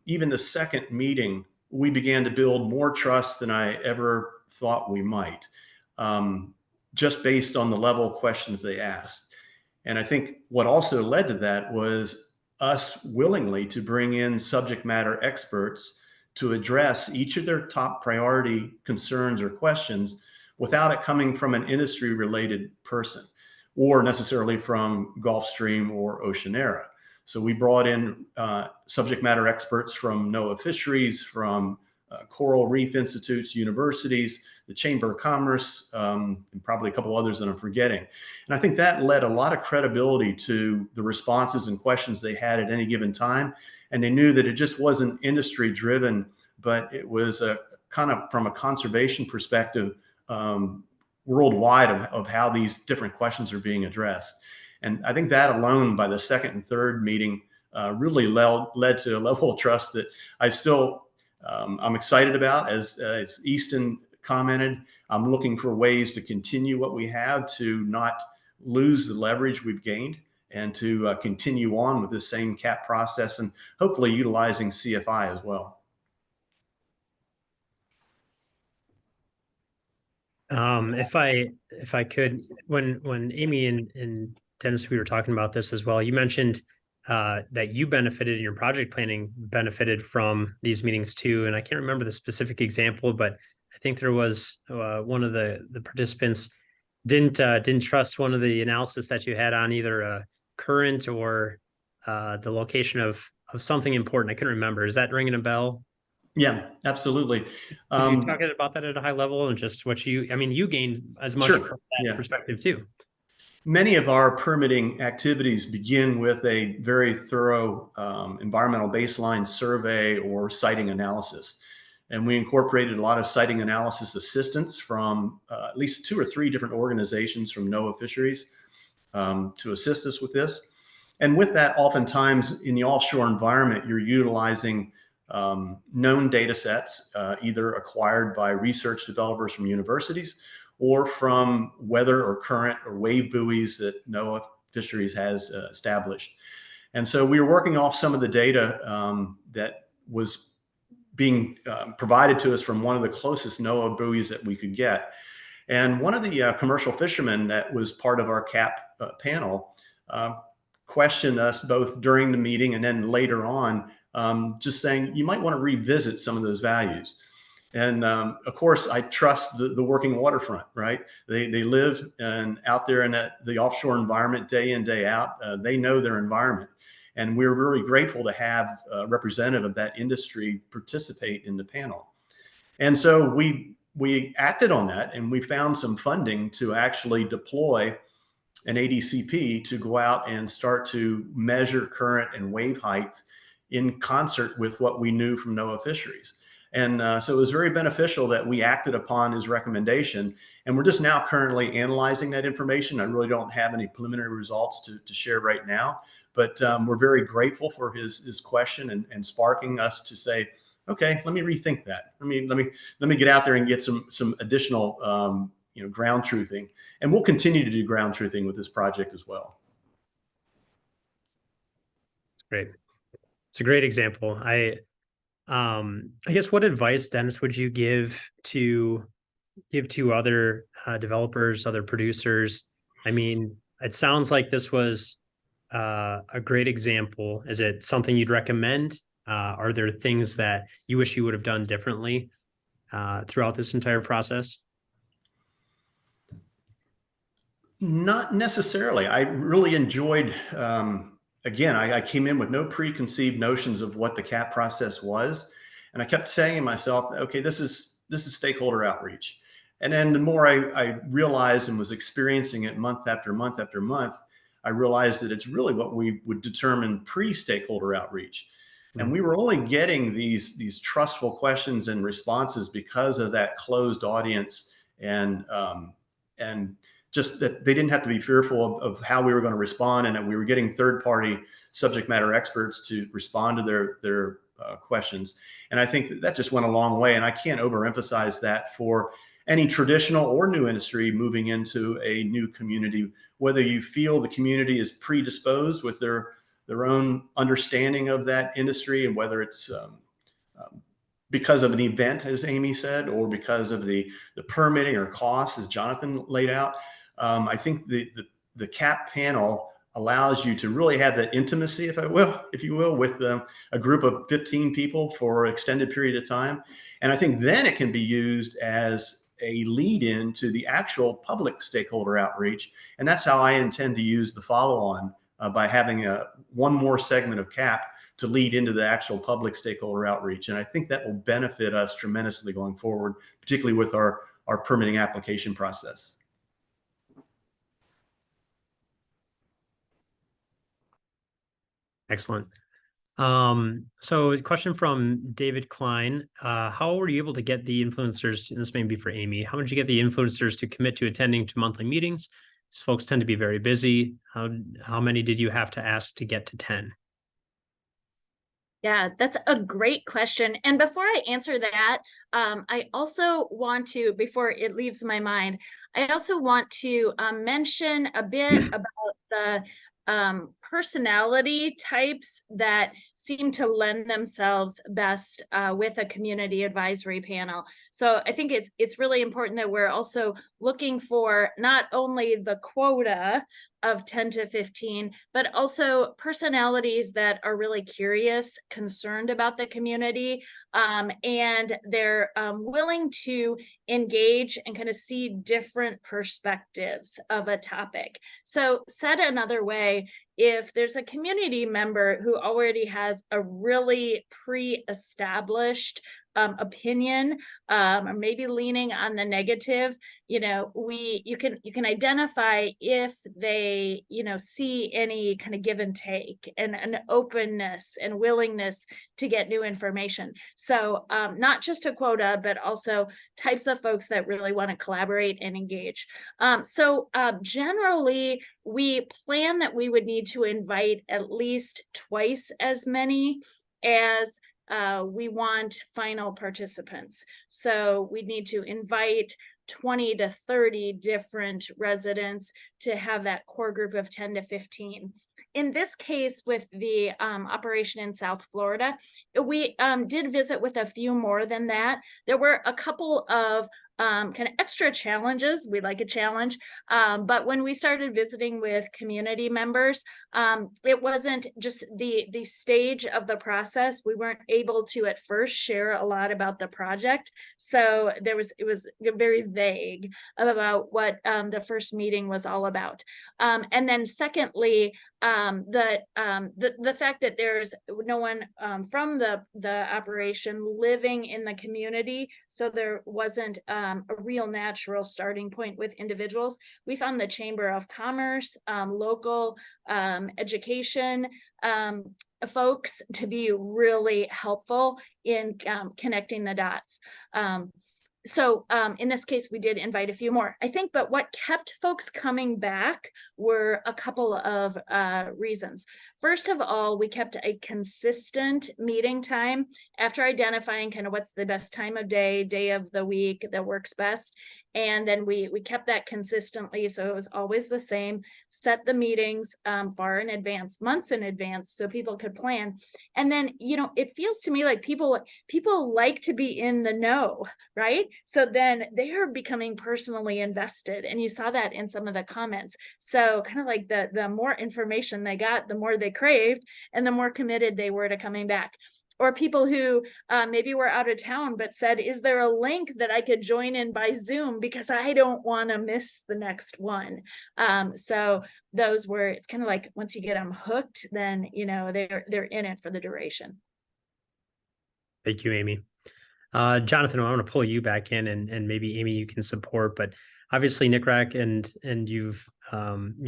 even the second meeting, we began to build more trust than I ever thought we might, just based on the level of questions they asked. And I think what also led to that was us willingly to bring in subject matter experts to address each of their top priority concerns or questions without it coming from an industry related person or necessarily from Gulfstream or Oceanera. So we brought in subject matter experts from NOAA Fisheries, from coral reef institutes, universities, the Chamber of Commerce, and probably a couple others that I'm forgetting. And I think that led a lot of credibility to the responses and questions they had at any given time. And they knew that it just wasn't industry driven, but it was a kind of from a conservation perspective worldwide of how these different questions are being addressed. And I think that alone, by the second and third meeting, really led to a level of trust that I'm excited about. As Easton commented, I'm looking for ways to continue what we have, to not lose the leverage we've gained, and to continue on with this same CAP process, and hopefully utilizing CFI as well. If I could, when Amy and Dennis, we were talking about this as well, you mentioned that you benefited in your project planning, benefited from these meetings too. And I can't remember the specific example, but I think there was one of the participants didn't trust one of the analysis that you had on either a current or the location of something important. I couldn't remember. Is that ringing a bell? Yeah, absolutely. Could you talk about that at a high level, and just what you gained as much from that perspective too? Many of our permitting activities begin with a very thorough environmental baseline survey or siting analysis. And we incorporated a lot of siting analysis assistance from at least 2 or 3 different organizations from NOAA Fisheries to assist us with this. And with that, oftentimes in the offshore environment, you're utilizing known data sets, either acquired by research developers from universities or from weather or current or wave buoys that NOAA Fisheries has established. And so we were working off some of the data that was being provided to us from one of the closest NOAA buoys that we could get. And one of the commercial fishermen that was part of our CAP panel questioned us both during the meeting and then later on, just saying, you might want to revisit some of those values. And of course, I trust the working waterfront, right? They live out there in the offshore environment day in, day out. They know their environment. And we're really grateful to have a representative of that industry participate in the panel. And so we acted on that, and we found some funding to actually deploy an ADCP to go out and start to measure current and wave height in concert with what we knew from NOAA Fisheries. And so it was very beneficial that we acted upon his recommendation. And we're just now currently analyzing that information. I really don't have any preliminary results to share right now, but we're very grateful for his question and sparking us to say, okay, let me rethink that. Let me get out there and get some additional ground truthing. And we'll continue to do ground truthing with this project as well. It's great. It's a great example. I guess what advice, Dennis, would you give to other developers, other producers? I mean, it sounds like this was a great example. Is it something you'd recommend? Are there things that you wish you would have done differently throughout this entire process? Not necessarily. I really enjoyed, again, I came in with no preconceived notions of what the CAP process was. And I kept saying to myself, okay, this is stakeholder outreach. And then the more I realized and was experiencing it month after month after month, I realized that it's really what we would determine pre-stakeholder outreach. And we were only getting these trustful questions and responses because of that closed audience and just that they didn't have to be fearful of how we were going to respond, and that we were getting third-party subject matter experts to respond to their questions. And I think that just went a long way. And I can't overemphasize that for any traditional or new industry moving into a new community, whether you feel the community is predisposed with their own understanding of that industry, and whether it's because of an event, as Amy said, or because of the permitting or costs, as Jonathan laid out. I think the CAP panel allows you to really have that intimacy, if you will, with a group of 15 people for an extended period of time. And I think then it can be used as a lead in to the actual public stakeholder outreach. And that's how I intend to use the follow-on by having one more segment of CAP to lead into the actual public stakeholder outreach. And I think that will benefit us tremendously going forward, particularly with our permitting application process. Excellent. So a question from David Klein. How were you able to get the influencers, and this may be for Amy, how did you get the influencers to commit to attending to monthly meetings? These folks tend to be very busy. How many did you have to ask to get to 10? Yeah, that's a great question. And before I answer that, I also want to, before it leaves my mind, I also want to mention a bit about the personality types that seem to lend themselves best with a community advisory panel. So I think it's really important that we're also looking for not only the quota of 10 to 15, but also personalities that are really curious, concerned about the community, and they're willing to engage and kind of see different perspectives of a topic. So said another way, if there's a community member who already has a really pre-established opinion, or maybe leaning on the negative, you can identify if they see any kind of give and take and an openness and willingness to get new information. So not just a quota, but also types of folks that really want to collaborate and engage. So generally, we plan that we would need to invite at least twice as many as we want final participants. So we need to invite 20 to 30 different residents to have that core group of 10 to 15. In this case, with the operation in South Florida, we did visit with a few more than that. There were a couple of kind of extra challenges. We like a challenge. But when we started visiting with community members, it wasn't just the stage of the process. We weren't able to at first share a lot about the project. So it was very vague about what the first meeting was all about. And then secondly, the fact that there's no one from the operation living in the community, so there wasn't a real natural starting point with individuals. We found the Chamber of Commerce, local education folks to be really helpful in connecting the dots. So in this case, we did invite a few more, I think, but what kept folks coming back were a couple of reasons. First of all, we kept a consistent meeting time after identifying kind of what's the best time of day of the week that works best. And then we kept that consistently. So it was always the same, set the meetings far in advance, months in advance, so people could plan. And then, you know, it feels to me like people like to be in the know, right? So then they are becoming personally invested. And you saw that in some of the comments. So kind of like the more information they got, the more they craved and the more committed they were to coming back. Or people who maybe were out of town, but said, is there a link that I could join in by Zoom because I don't want to miss the next one? So those were, it's kind of like once you get them hooked, then, you know, they're in it for the duration. Thank you, Amy. Jonathan, I want to pull you back in, and maybe Amy, you can support, but obviously NCRAC and you've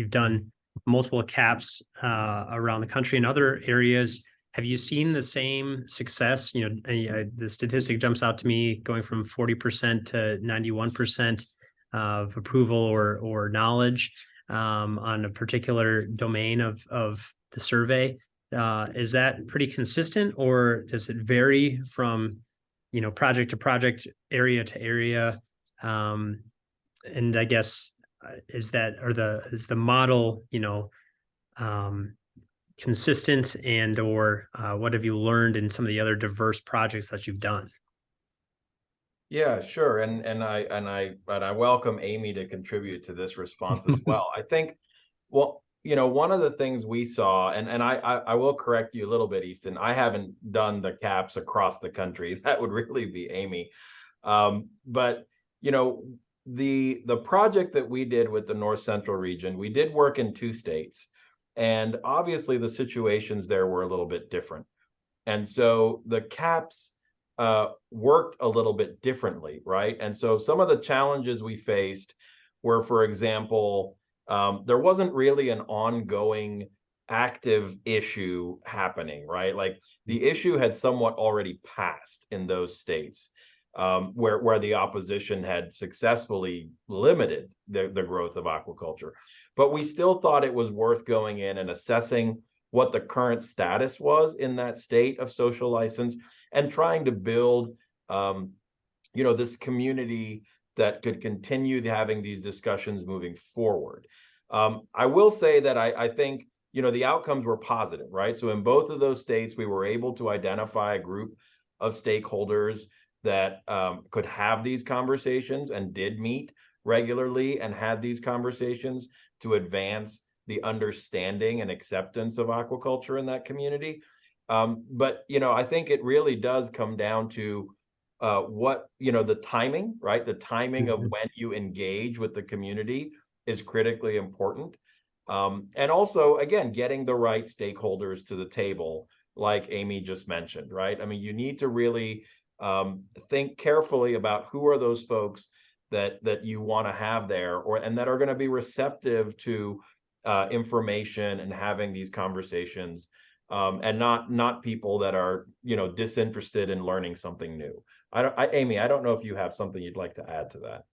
done multiple CAPs around the country and other areas. Have you seen the same success? You know, the statistic jumps out to me, going from 40% to 91% of approval or knowledge on a particular domain of the survey. Is that pretty consistent, or does it vary from, you know, project to project, area to area? And I guess is the model, you know, consistent, and or what have you learned in some of the other diverse projects that you've done? Yeah, sure. And I welcome Amy to contribute to this response as well. I think, well, you know, one of the things we saw, and I will correct you a little bit, Easton, I haven't done the CAPs across the country. That would really be Amy. But, you know, the project that we did with the North Central region, we did work in 2 states. And obviously the situations there were a little bit different. And so the CAPs worked a little bit differently, right? And so some of the challenges we faced were, for example, there wasn't really an ongoing active issue happening, right? Like the issue had somewhat already passed in those states where the opposition had successfully limited the growth of aquaculture. But we still thought it was worth going in and assessing what the current status was in that state of social license and trying to build, you know, this community that could continue having these discussions moving forward. I will say that I think, you know, the outcomes were positive, right? So in both of those states, we were able to identify a group of stakeholders that could have these conversations and did meet regularly and had these conversations to advance the understanding and acceptance of aquaculture in that community. But, you know, I think it really does come down to what, you know, the timing, right? The timing of when you engage with the community is critically important. And also, again, getting the right stakeholders to the table, like Amy just mentioned, right? I mean, you need to really think carefully about who are those folks that you want to have there, and that are going to be receptive to information and having these conversations, and not people that are, you know, disinterested in learning something new. Amy, I don't know if you have something you'd like to add to that.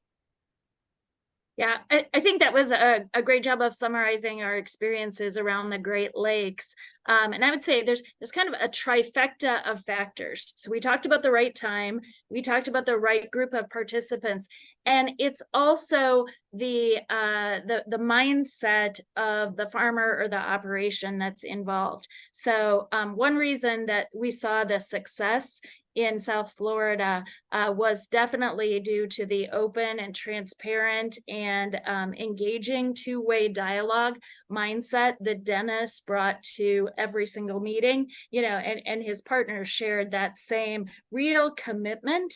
Yeah, I think that was a great job of summarizing our experiences around the Great Lakes. And I would say there's kind of a trifecta of factors. So we talked about the right time, we talked about the right group of participants, and it's also the mindset of the farmer or the operation that's involved. So one reason that we saw the success in South Florida was definitely due to the open and transparent and engaging two-way dialogue mindset that Dennis brought to every single meeting, you know, and his partners shared that same real commitment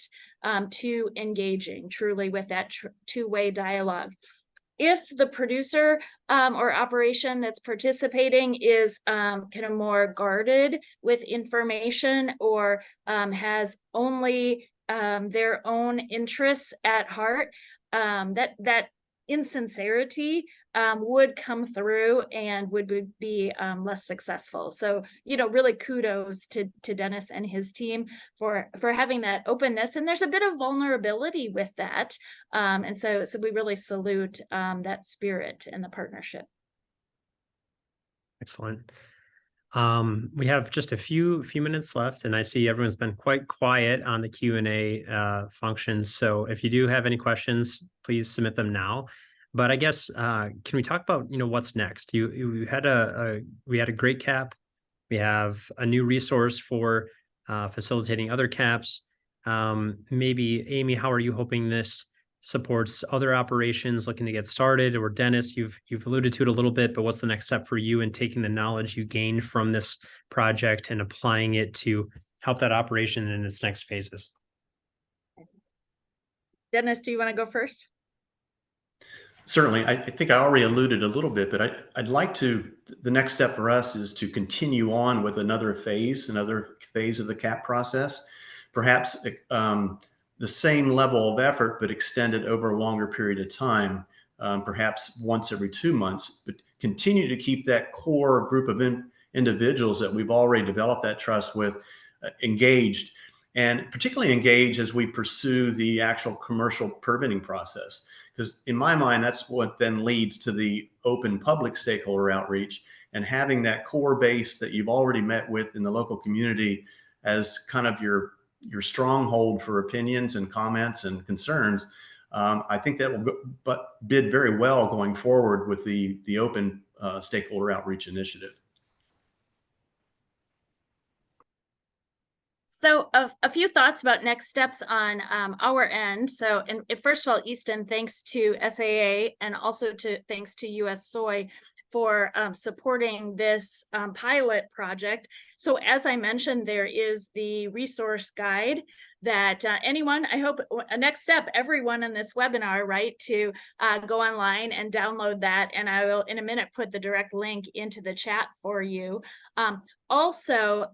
to engaging truly with that two-way dialogue. If the producer or operation that's participating is kind of more guarded with information, or has only their own interests at heart, that insincerity would come through and would be less successful. So, really kudos to Dennis and his team for having that openness. And there's a bit of vulnerability with that. And so we really salute that spirit and the partnership. Excellent. We have just a few minutes left, and I see everyone's been quite quiet on the Q&A function. So if you do have any questions, please submit them now. But I guess can we talk about what's next? We had a great cap. We have a new resource for facilitating other caps. Maybe Amy, how are you hoping this supports other operations looking to get started? Or Dennis, you've alluded to it a little bit, but what's the next step for you in taking the knowledge you gained from this project and applying it to help that operation in its next phases? Dennis, do you want to go first? Certainly. I think I already alluded a little bit, but I'd like to, the next step for us is to continue on with another phase of the CAP process, perhaps the same level of effort, but extended over a longer period of time, perhaps once every 2 months, but continue to keep that core group of individuals that we've already developed that trust with engaged, and particularly engaged as we pursue the actual commercial permitting process. Because in my mind, that's what then leads to the open public stakeholder outreach, and having that core base that you've already met with in the local community as kind of your stronghold for opinions and comments and concerns. I think that will bid very well going forward with the open stakeholder outreach initiative. So a few thoughts about next steps on our end. So, and first of all, Easton, thanks to SAA and also thanks to US Soy for supporting this pilot project. So as I mentioned, there is the resource guide that anyone, I hope a next step, everyone in this webinar, right, to go online and download that. And I will in a minute put the direct link into the chat for you. Also,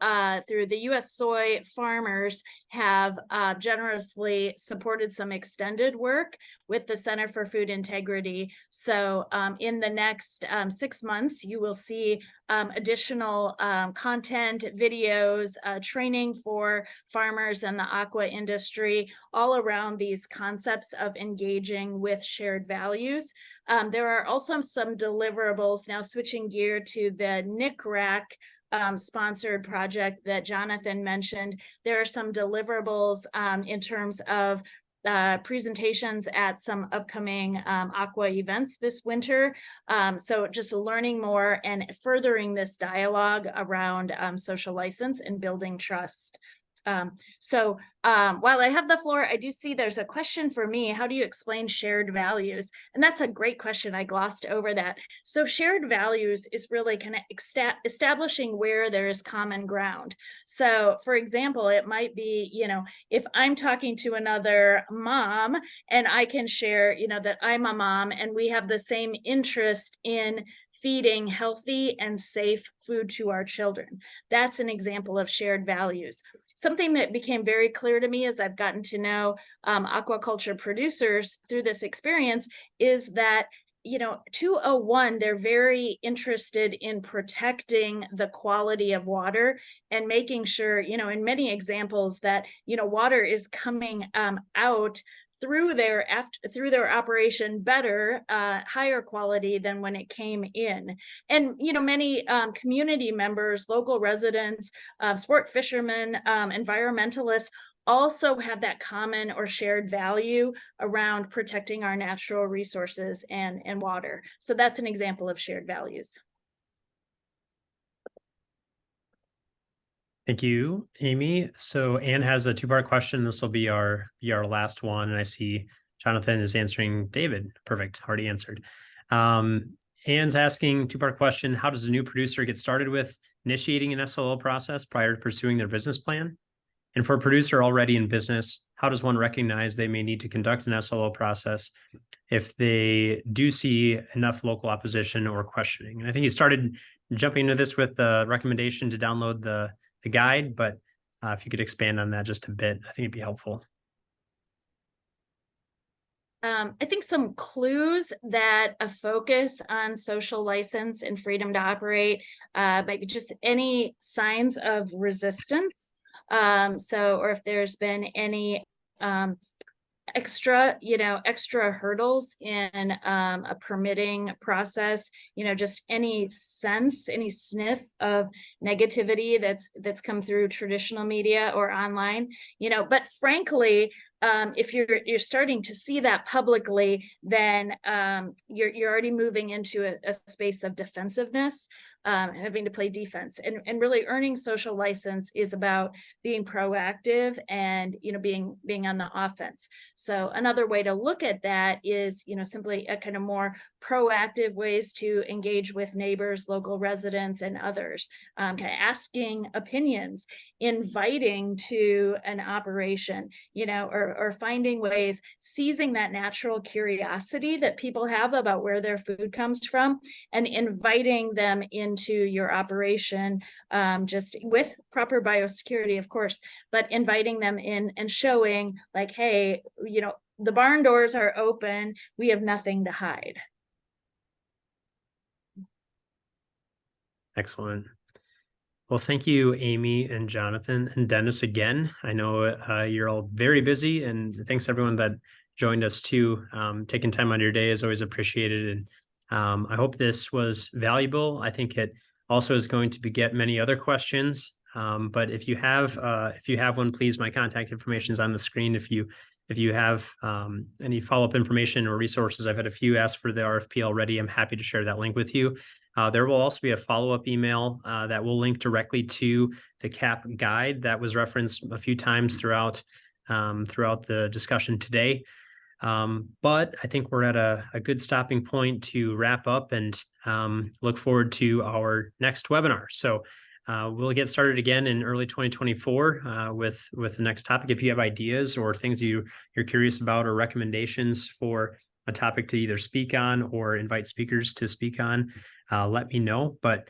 through the US Soy farmers have generously supported some extended work with the Center for Food Integrity. So in the next 6 months, you will see additional content, videos, training for farmers and the aqua industry, all around these concepts of engaging with shared values. There are also some deliverables, now switching gear to the NICRAC sponsored project that Jonathan mentioned. There are some deliverables in terms of presentations at some upcoming aqua events this winter. So just learning more and furthering this dialogue around social license and building trust. So while I have the floor, I do see there's a question for me. How do you explain shared values? And that's a great question. I glossed over that. So shared values is really kind of establishing where there is common ground. So for example, it might be, if I'm talking to another mom and I can share, that I'm a mom and we have the same interest in feeding healthy and safe food to our children. That's an example of shared values. Something that became very clear to me as I've gotten to know aquaculture producers through this experience is that 201, they're very interested in protecting the quality of water and making sure, in many examples that, water is coming out through their operation better, higher quality than when it came in. And many community members, local residents, sport fishermen, environmentalists also have that common or shared value around protecting our natural resources and water. So that's an example of shared values. Thank you, Amy. So Anne has a two-part question. This will be our last one. And I see Jonathan is answering David. Perfect. Already answered. Anne's asking two-part question. How does a new producer get started with initiating an SLO process prior to pursuing their business plan? And for a producer already in business, how does one recognize they may need to conduct an SLO process if they do see enough local opposition or questioning? And I think you started jumping into this with the recommendation to download the guide, but if you could expand on that just a bit, I think it'd be helpful. I think some clues that a focus on social license and freedom to operate, maybe just any signs of resistance. Or if there's been any extra hurdles in a permitting process, just any sniff of negativity that's come through traditional media or online, but frankly, if you're starting to see that publicly, then you're already moving into a space of defensiveness, having to play defense, and really earning social license is about being proactive and being on the offense. So another way to look at that is simply a kind of more proactive ways to engage with neighbors, local residents, and others, kind of asking opinions, inviting to an operation, or finding ways, seizing that natural curiosity that people have about where their food comes from, and inviting them into your operation, just with proper biosecurity, of course, but inviting them in and showing like, hey, the barn doors are open, we have nothing to hide. Excellent. Well, thank you, Amy and Jonathan and Dennis again. I know you're all very busy, and thanks everyone that joined us too. Taking time out of your day is always appreciated. And I hope this was valuable. I think it also is going to beget many other questions. But if you have one, please, my contact information is on the screen. If you have any follow-up information or resources, I've had a few ask for the RFP already. I'm happy to share that link with you. There will also be a follow-up email that will link directly to the CAP guide that was referenced a few times throughout the discussion today. But I think we're at a good stopping point to wrap up and look forward to our next webinar. So we'll get started again in early 2024 with the next topic. If you have ideas or things you're curious about or recommendations for a topic to either speak on or invite speakers to speak on, let me know. But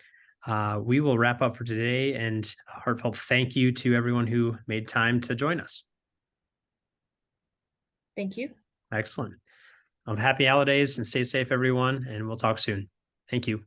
we will wrap up for today, and a heartfelt thank you to everyone who made time to join us. Thank you. Excellent. Happy holidays and stay safe, everyone, and we'll talk soon. Thank you.